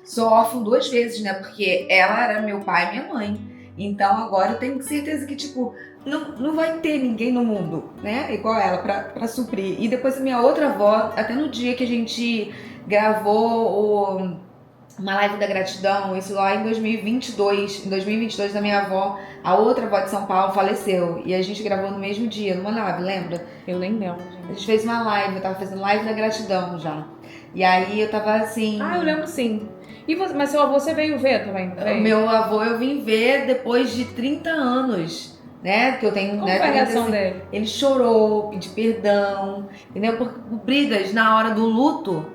sou órfã 2 vezes, né? Porque ela era meu pai e minha mãe. Então, agora eu tenho certeza que, tipo, não vai ter ninguém no mundo, né? Igual ela, pra suprir. E depois a minha outra avó, até no dia que a gente gravou uma live da gratidão, isso lá em 2022. Em 2022, a minha avó, a outra avó de São Paulo, faleceu. E a gente gravou no mesmo dia, numa live, lembra? Eu nem lembro, gente. A gente fez uma live, eu tava fazendo live da gratidão já. E aí eu tava assim... Ah, eu lembro sim. Mas seu avô, você veio ver também? O meu avô eu vim ver depois de 30 anos. Né, que eu tenho, como né, foi a reação dele? Ele chorou, pediu perdão, entendeu? Por brigas na hora do luto.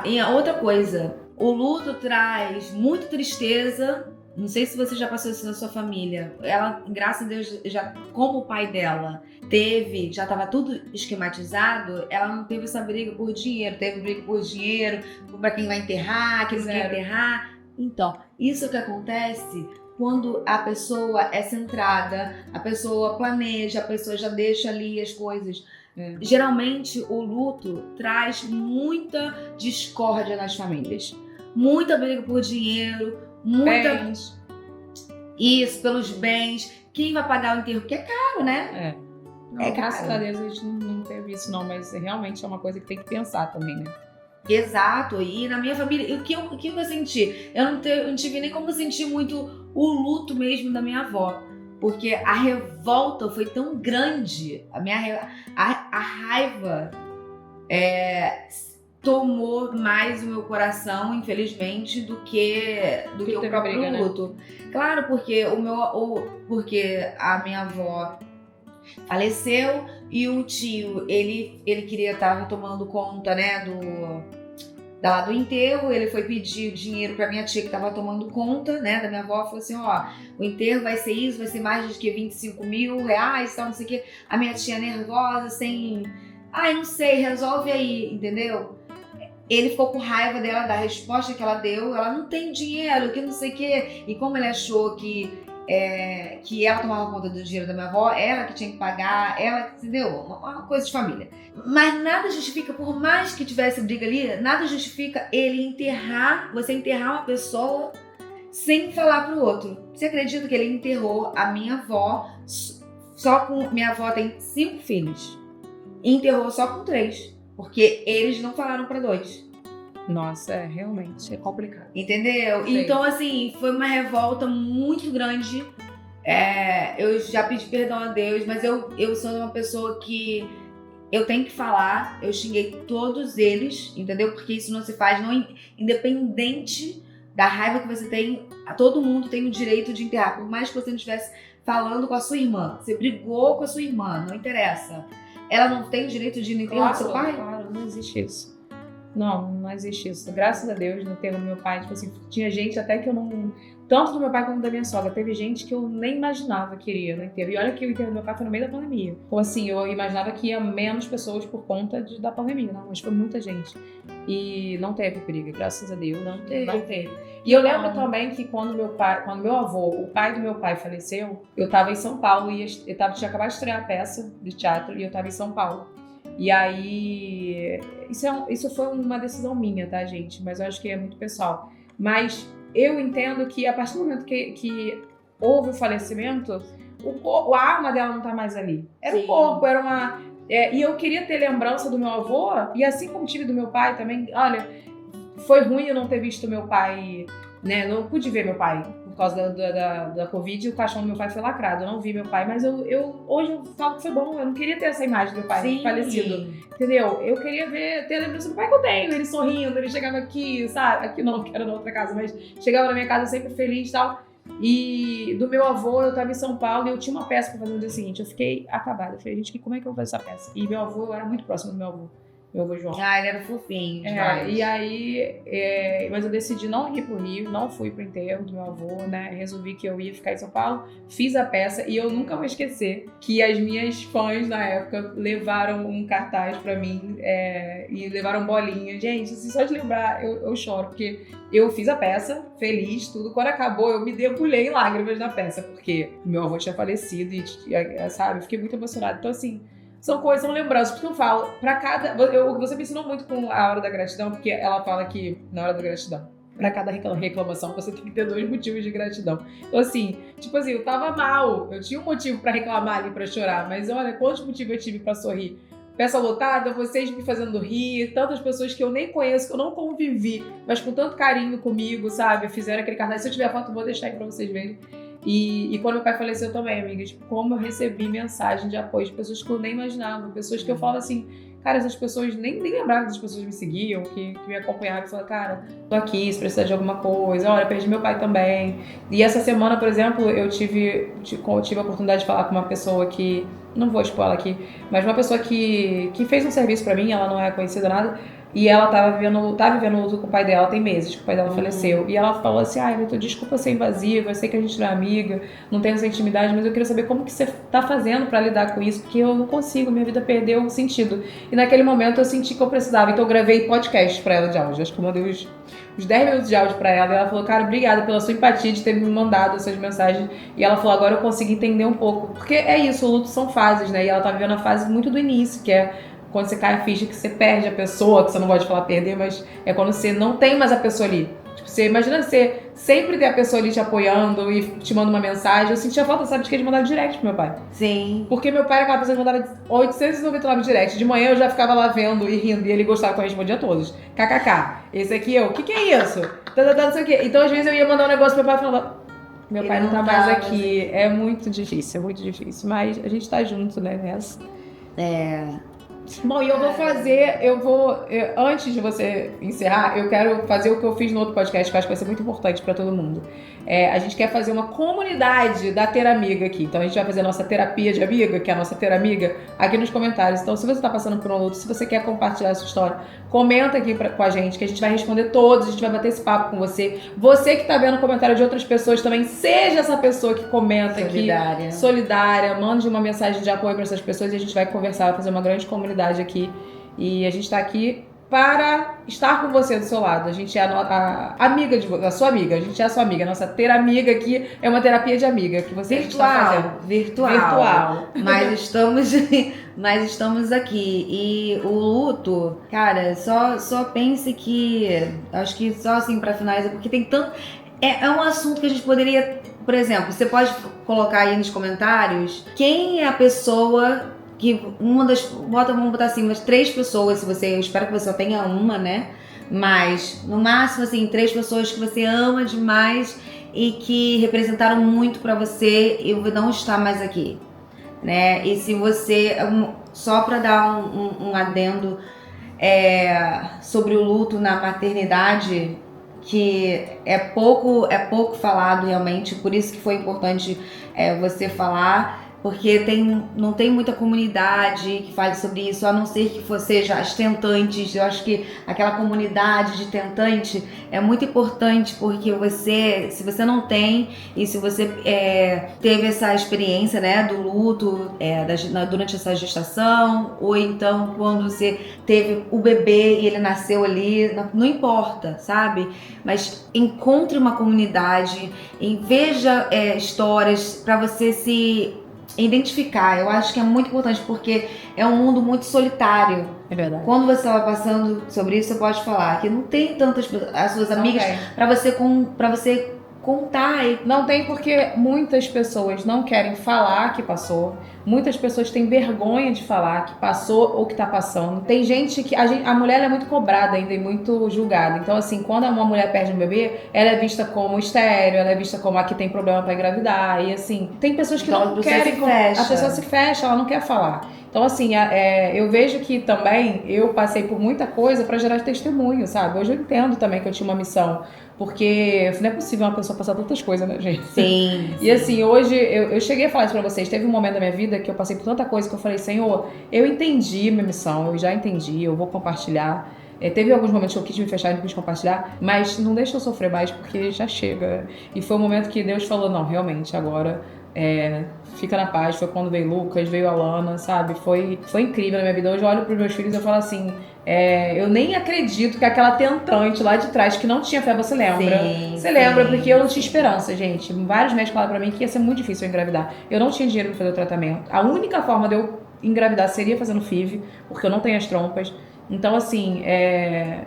E a outra coisa, o luto traz muita tristeza. Não sei se você já passou isso na sua família. Ela, graças a Deus, já como o pai dela já estava tudo esquematizado, ela não teve essa briga por dinheiro. Teve briga por dinheiro, para quem vai enterrar, quem não quer enterrar. Então, isso que acontece quando a pessoa é centrada, a pessoa planeja, a pessoa já deixa ali as coisas. Geralmente, o luto traz muita discórdia nas famílias. Muita briga por dinheiro, bens. Isso, pelos bens. Quem vai pagar o enterro? Porque é caro, né? Não, graças a Deus a gente não teve isso, não. Mas realmente é uma coisa que tem que pensar também, né? Exato, e na minha família, o que eu senti? Eu não tive nem como sentir muito o luto mesmo da minha avó, porque a revolta foi tão grande, a raiva tomou mais o meu coração, infelizmente, do que o próprio briga, luto. Né? Claro, porque a minha avó faleceu e o tio, ele queria estar tomando conta, né, do enterro. Ele foi pedir dinheiro pra minha tia que tava tomando conta, né, da minha avó. Falou assim, o enterro vai ser isso, vai ser mais de que 25 mil reais, tal, não sei o que. A minha tia nervosa, não sei, resolve aí, entendeu? Ele ficou com raiva dela, da resposta que ela deu. Ela não tem dinheiro, que não sei o que. E como ele achou que ela tomava conta do dinheiro da minha avó, ela que tinha que pagar, ela, entendeu? Uma coisa de família. Mas nada justifica, por mais que tivesse briga ali, nada justifica você enterrar uma pessoa sem falar pro outro. Você acredita que ele enterrou a minha avó, só com... Minha avó tem 5 filhos. E enterrou só com 3. Porque eles não falaram pra 2. Nossa, realmente, é complicado. Entendeu? Sim. Então, assim, foi uma revolta muito grande. Eu já pedi perdão a Deus, mas eu sou uma pessoa que eu tenho que falar. Eu xinguei todos eles, entendeu? Porque isso não se faz, não, independente da raiva que você tem, todo mundo tem o direito de enterrar. Por mais que você não estivesse falando com a sua irmã, você brigou com a sua irmã, não interessa. Ela não tem o direito de ir no enterro do seu pai? Claro, não existe isso. Não existe isso. Graças a Deus, no enterro do meu pai, tipo assim, tinha gente até que eu não... Tanto do meu pai como da minha sogra. Teve gente que eu nem imaginava que iria no enterro. E olha que o enterro do meu pai foi no meio da pandemia. Então, assim, eu imaginava que ia menos pessoas por conta da pandemia. Não, mas foi muita gente. E não teve briga, graças a Deus. Não teve. E eu lembro também que quando meu avô, o pai do meu pai faleceu, eu tava em São Paulo e tinha acabado de estrear a peça de teatro e eu tava em São Paulo. E aí, isso foi uma decisão minha, tá, gente? Mas eu acho que é muito pessoal. Mas eu entendo que a partir do momento que houve o falecimento, a alma dela não tá mais ali. Era o corpo, era uma... e eu queria ter lembrança do meu avô, e assim como tive do meu pai também. Olha, foi ruim eu não ter visto meu pai, né? Não pude ver meu pai por causa da Covid, e o caixão do meu pai foi lacrado. Eu não vi meu pai, mas hoje eu falo que foi bom. Eu não queria ter essa imagem do meu pai falecido. Entendeu? Eu queria ter a lembrança do pai que eu tenho. Ele sorrindo, ele chegava aqui, sabe? Aqui não, que era na outra casa, mas chegava na minha casa sempre feliz e tal. E do meu avô, eu tava em São Paulo e eu tinha uma peça pra fazer no dia seguinte. Eu fiquei acabada. Eu falei, gente, como é que eu vou fazer essa peça? E meu avô, eu era muito próximo do meu avô João. Ele era fofinho. E aí, mas eu decidi não ir pro Rio, não fui pro enterro do meu avô, né? Resolvi que eu ia ficar em São Paulo, fiz a peça e eu nunca vou esquecer que as minhas fãs na época levaram um cartaz pra mim e levaram bolinha. Gente, assim, só de lembrar, eu choro, porque eu fiz a peça, feliz, tudo. Quando acabou, eu me debulhei em lágrimas na peça, porque meu avô tinha falecido e, sabe, eu fiquei muito emocionada. Então, assim, são coisas, são lembranças, porque eu falo, você me ensinou muito com a hora da gratidão, porque ela fala que, na hora da gratidão, pra cada reclamação, você tem que ter 2 motivos de gratidão. Então, assim, eu tava mal, eu tinha um motivo pra reclamar ali, pra chorar, mas olha, quantos motivos eu tive pra sorrir. Peça lotada, vocês me fazendo rir, tantas pessoas que eu nem conheço, que eu não convivi, mas com tanto carinho comigo, sabe, fizeram aquele cartaz. Se eu tiver foto, eu vou deixar aí pra vocês verem. E quando meu pai faleceu também, amiga, como eu recebi mensagem de apoio de pessoas que eu nem imaginava, pessoas que eu falo assim, cara, essas pessoas nem lembravam que as pessoas me seguiam, que me acompanhavam e falavam, cara, tô aqui, se precisar de alguma coisa, olha, perdi meu pai também. E essa semana, por exemplo, eu tive a oportunidade de falar com uma pessoa que, não vou expor ela aqui, mas uma pessoa que fez um serviço pra mim, ela não é conhecida nada, e ela tá vivendo luto com o pai dela, tem meses que o pai dela faleceu. E ela falou assim, Vitor, desculpa ser invasiva, eu sei que a gente não é amiga, não tem essa intimidade, mas eu queria saber como que você tá fazendo pra lidar com isso, porque eu não consigo, minha vida perdeu o sentido. E naquele momento eu senti que eu precisava, então eu gravei podcast pra ela de áudio. Acho que eu mandei os 10 minutos de áudio pra ela, e ela falou, cara, obrigada pela sua empatia de ter me mandado essas mensagens. E ela falou, agora eu consigo entender um pouco, porque é isso, o luto são fases, né? E ela tá vivendo a fase muito do início, que é quando você cai a ficha, que você perde a pessoa, que você não gosta de falar perder, mas é quando você não tem mais a pessoa ali. Tipo, você imagina você sempre ter a pessoa ali te apoiando e te manda uma mensagem. Eu sentia falta, sabe, de que ele mandava direct pro meu pai. Sim. Porque meu pai era aquela pessoa que mandava 899 direct. De manhã eu já ficava lá vendo e rindo, e ele gostava que eu respondia a todos. KKK. Esse aqui eu, o que é isso? Não sei o quê. Então às vezes eu ia mandar um negócio pro meu pai e falava, meu pai não tá mais aqui. Assim. É muito difícil. Mas a gente tá junto, né, nessa. Bom, e antes de você encerrar, eu quero fazer o que eu fiz no outro podcast, que eu acho que vai ser muito importante pra todo mundo. A gente quer fazer uma comunidade da Teramiga aqui. Então a gente vai fazer a nossa terapia de amiga, que é a nossa Teramiga, aqui nos comentários. Então se você tá passando por um luto, se você quer compartilhar a sua história, comenta aqui com a gente, que a gente vai responder todos, a gente vai bater esse papo com você. Você que tá vendo o comentário de outras pessoas também, seja essa pessoa que comenta aqui. Solidária. Mande uma mensagem de apoio pra essas pessoas e a gente vai conversar, vai fazer uma grande comunidade aqui. E a gente tá aqui para estar com você do seu lado. A gente é a amiga a sua amiga. A gente é a sua amiga. A nossa teramiga aqui é uma terapia de amiga que você está fazendo. Virtual. Mas estamos aqui. E o luto, cara, só pense que... Acho que só assim para finalizar, porque tem tanto... É um assunto que a gente poderia... Por exemplo, você pode colocar aí nos comentários quem é a pessoa que... Vamos botar assim, umas 3 pessoas, eu espero que você só tenha uma, né? Mas, no máximo, assim, 3 pessoas que você ama demais e que representaram muito pra você e não está mais aqui, né? E se você... Só pra dar um adendo sobre o luto na maternidade... que é pouco falado realmente, por isso que foi importante você falar, porque não tem muita comunidade que fale sobre isso, a não ser que seja as tentantes. Eu acho que aquela comunidade de tentante é muito importante, porque se você não tem, e se você teve essa experiência, né, do luto durante essa gestação, ou então quando você teve o bebê e ele nasceu ali, não importa, sabe? Mas encontre uma comunidade e veja histórias para você se identificar. Eu acho que é muito importante, porque é um mundo muito solitário. É verdade. Quando você estava passando sobre isso, você pode falar que não tem tantas as suas amigas para você contar. Não tem, porque muitas pessoas não querem falar que passou. Muitas pessoas têm vergonha de falar que passou ou que tá passando. Tem gente que... A mulher é muito cobrada ainda e muito julgada. Então, assim, quando uma mulher perde um bebê, ela é vista como estéril, ela é vista como a que tem problema pra engravidar. E, assim, tem pessoas que não querem... A pessoa se fecha, ela não quer falar. Então, assim, eu vejo que também eu passei por muita coisa pra gerar testemunho, sabe? Hoje eu entendo também que eu tinha uma missão. Porque não é possível uma pessoa passar tantas coisas, né, gente? Sim. E assim, hoje eu cheguei a falar isso pra vocês. Teve um momento da minha vida que eu passei por tanta coisa que eu falei, Senhor, eu entendi minha missão, eu já entendi, eu vou compartilhar. Teve alguns momentos que eu quis me fechar e não quis compartilhar, mas não deixa eu sofrer mais, porque já chega. E foi um momento que Deus falou, não, realmente, agora... fica na paz. Foi quando veio Lucas, veio a Lana, sabe? Foi incrível na minha vida. Hoje eu olho pros meus filhos e eu falo assim, eu nem acredito que aquela tentante lá de trás que não tinha fé, você lembra? Você lembra, porque eu não tinha esperança, gente. Vários médicos falaram pra mim que ia ser muito difícil eu engravidar. Eu não tinha dinheiro pra fazer o tratamento. A única forma de eu engravidar seria fazendo FIV, porque eu não tenho as trompas. Então, assim,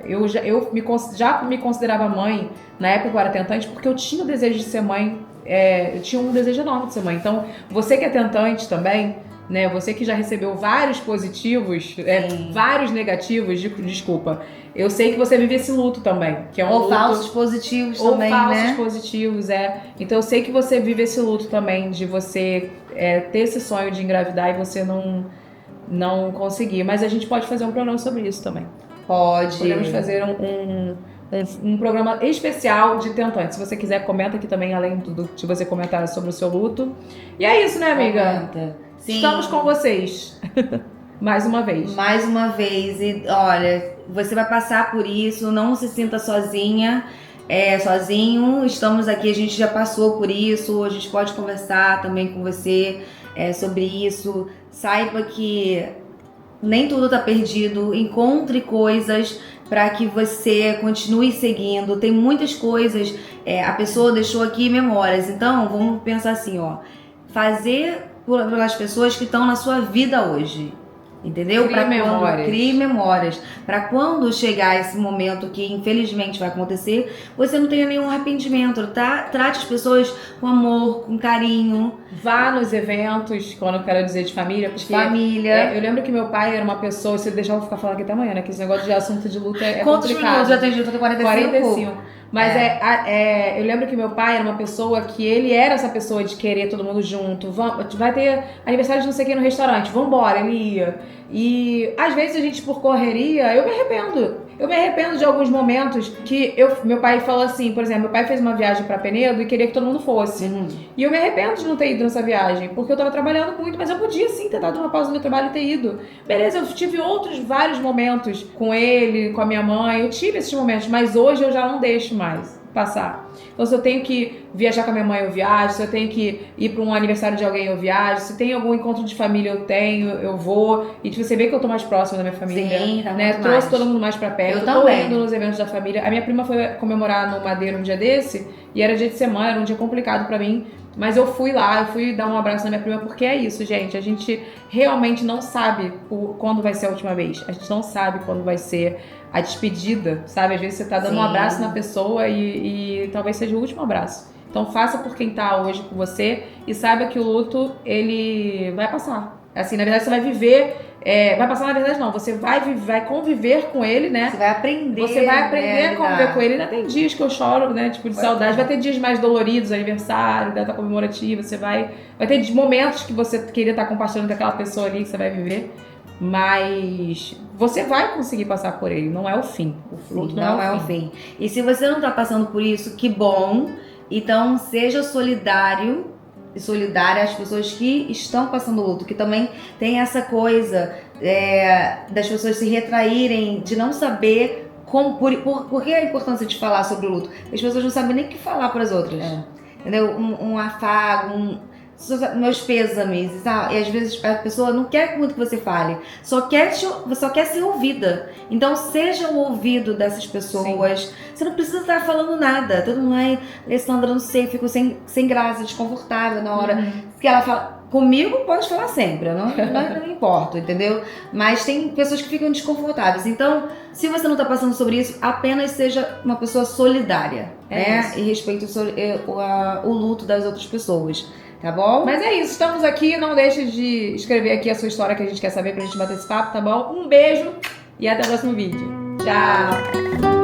eu já me considerava mãe na época que eu era tentante, porque eu tinha o desejo de ser mãe. Eu tinha um desejo enorme de ser mãe. Então, você que é tentante também, né? Você que já recebeu vários positivos, vários negativos, desculpa. Eu sei que você vive esse luto também, que é um ou luto, falsos positivos também, né? Ou falsos positivos, Então, eu sei que você vive esse luto também, de você ter esse sonho de engravidar e você não conseguir. Mas a gente pode fazer um programa sobre isso também. Pode. Podemos fazer um programa especial de tentante. Se você quiser, comenta aqui também, além de você comentar sobre o seu luto. E é isso, né, amiga? Comenta. Sim. Estamos com vocês. Mais uma vez. Mais uma vez. E olha, você vai passar por isso, não se sinta sozinha. Sozinho, estamos aqui, a gente já passou por isso, a gente pode conversar também com você sobre isso. Saiba que nem tudo tá perdido, encontre coisas para que você continue seguindo. Tem muitas coisas, a pessoa deixou aqui memórias, então vamos pensar assim, fazer pelas pessoas que estão na sua vida hoje. Entendeu? Crie memórias. Para quando chegar esse momento que infelizmente vai acontecer, você não tenha nenhum arrependimento, tá? Trate as pessoas com amor, com carinho. Vá nos eventos, quando eu quero dizer de família. Porque eu lembro que meu pai era uma pessoa, se deixar eu ficar falando aqui até amanhã, né? Que esse negócio de assunto de luta é Quantos complicado. minutos já tem de luta? 45? Mas eu lembro que meu pai era uma pessoa que ele era essa pessoa de querer todo mundo junto. Vai ter aniversário de não sei quem no restaurante, vambora, ele ia. E às vezes a gente, por correria, eu me arrependo. Eu me arrependo de alguns momentos que meu pai falou assim, por exemplo, meu pai fez uma viagem pra Penedo e queria que todo mundo fosse. Uhum. E eu me arrependo de não ter ido nessa viagem, porque eu tava trabalhando muito, mas eu podia sim ter dado uma pausa no meu trabalho e ter ido. Beleza, eu tive vários momentos com ele, com a minha mãe, eu tive esses momentos, mas hoje eu já não deixo mais passar. Então, se eu tenho que viajar com a minha mãe, eu viajo. Se eu tenho que ir para um aniversário de alguém, eu viajo. Se tem algum encontro de família, eu vou. E você vê que eu tô mais próxima da minha família. Sim, tá né? muito Trouxe mais. todo mundo mais pra perto. Eu também. Tô indo nos eventos da família. A minha prima foi comemorar no Madeira um dia desse. E era dia de semana, era um dia complicado pra mim. Mas eu fui lá, eu fui dar um abraço na minha prima, porque é isso, gente. A gente realmente não sabe quando vai ser a última vez. A gente não sabe quando vai ser a despedida, sabe? Às vezes você tá dando um abraço na pessoa e talvez seja o último abraço. Então faça por quem tá hoje com você e saiba que o luto, ele vai passar. Assim, na verdade você vai viver, vai passar na verdade não, você vai conviver com ele, né? Você vai aprender. Você vai aprender a conviver com ele. Ainda tem dias que eu choro, né? Tipo, de saudade. Vai ter dias mais doloridos, aniversário, data comemorativa. Você vai ter momentos que você queria estar compartilhando com aquela pessoa ali que você vai viver. Mas você vai conseguir passar por ele, não é o fim. O luto não é o fim. E se você não tá passando por isso, que bom. Então seja solidário e solidária às pessoas que estão passando luto, que também tem essa coisa das pessoas se retraírem, de não saber por que a importância de falar sobre o luto. As pessoas não sabem nem o que falar para as outras. Entendeu? Um afago, meus pêsames e tal. E às vezes a pessoa não quer muito que você fale, só quer ser ouvida. Então seja o ouvido dessas pessoas. Sim. Você não precisa estar falando nada. Todo mundo, Alessandra, não sei, fico sem graça, desconfortável na hora que ela fala. Comigo pode falar sempre, eu não importo, entendeu? Mas tem pessoas que ficam desconfortáveis. Então, se você não tá passando sobre isso, apenas seja uma pessoa solidária, né? E respeite o luto das outras pessoas. Tá bom? Mas é isso, estamos aqui. Não deixe de escrever aqui a sua história que a gente quer saber pra gente bater esse papo, tá bom? Um beijo e até o próximo vídeo. Tchau!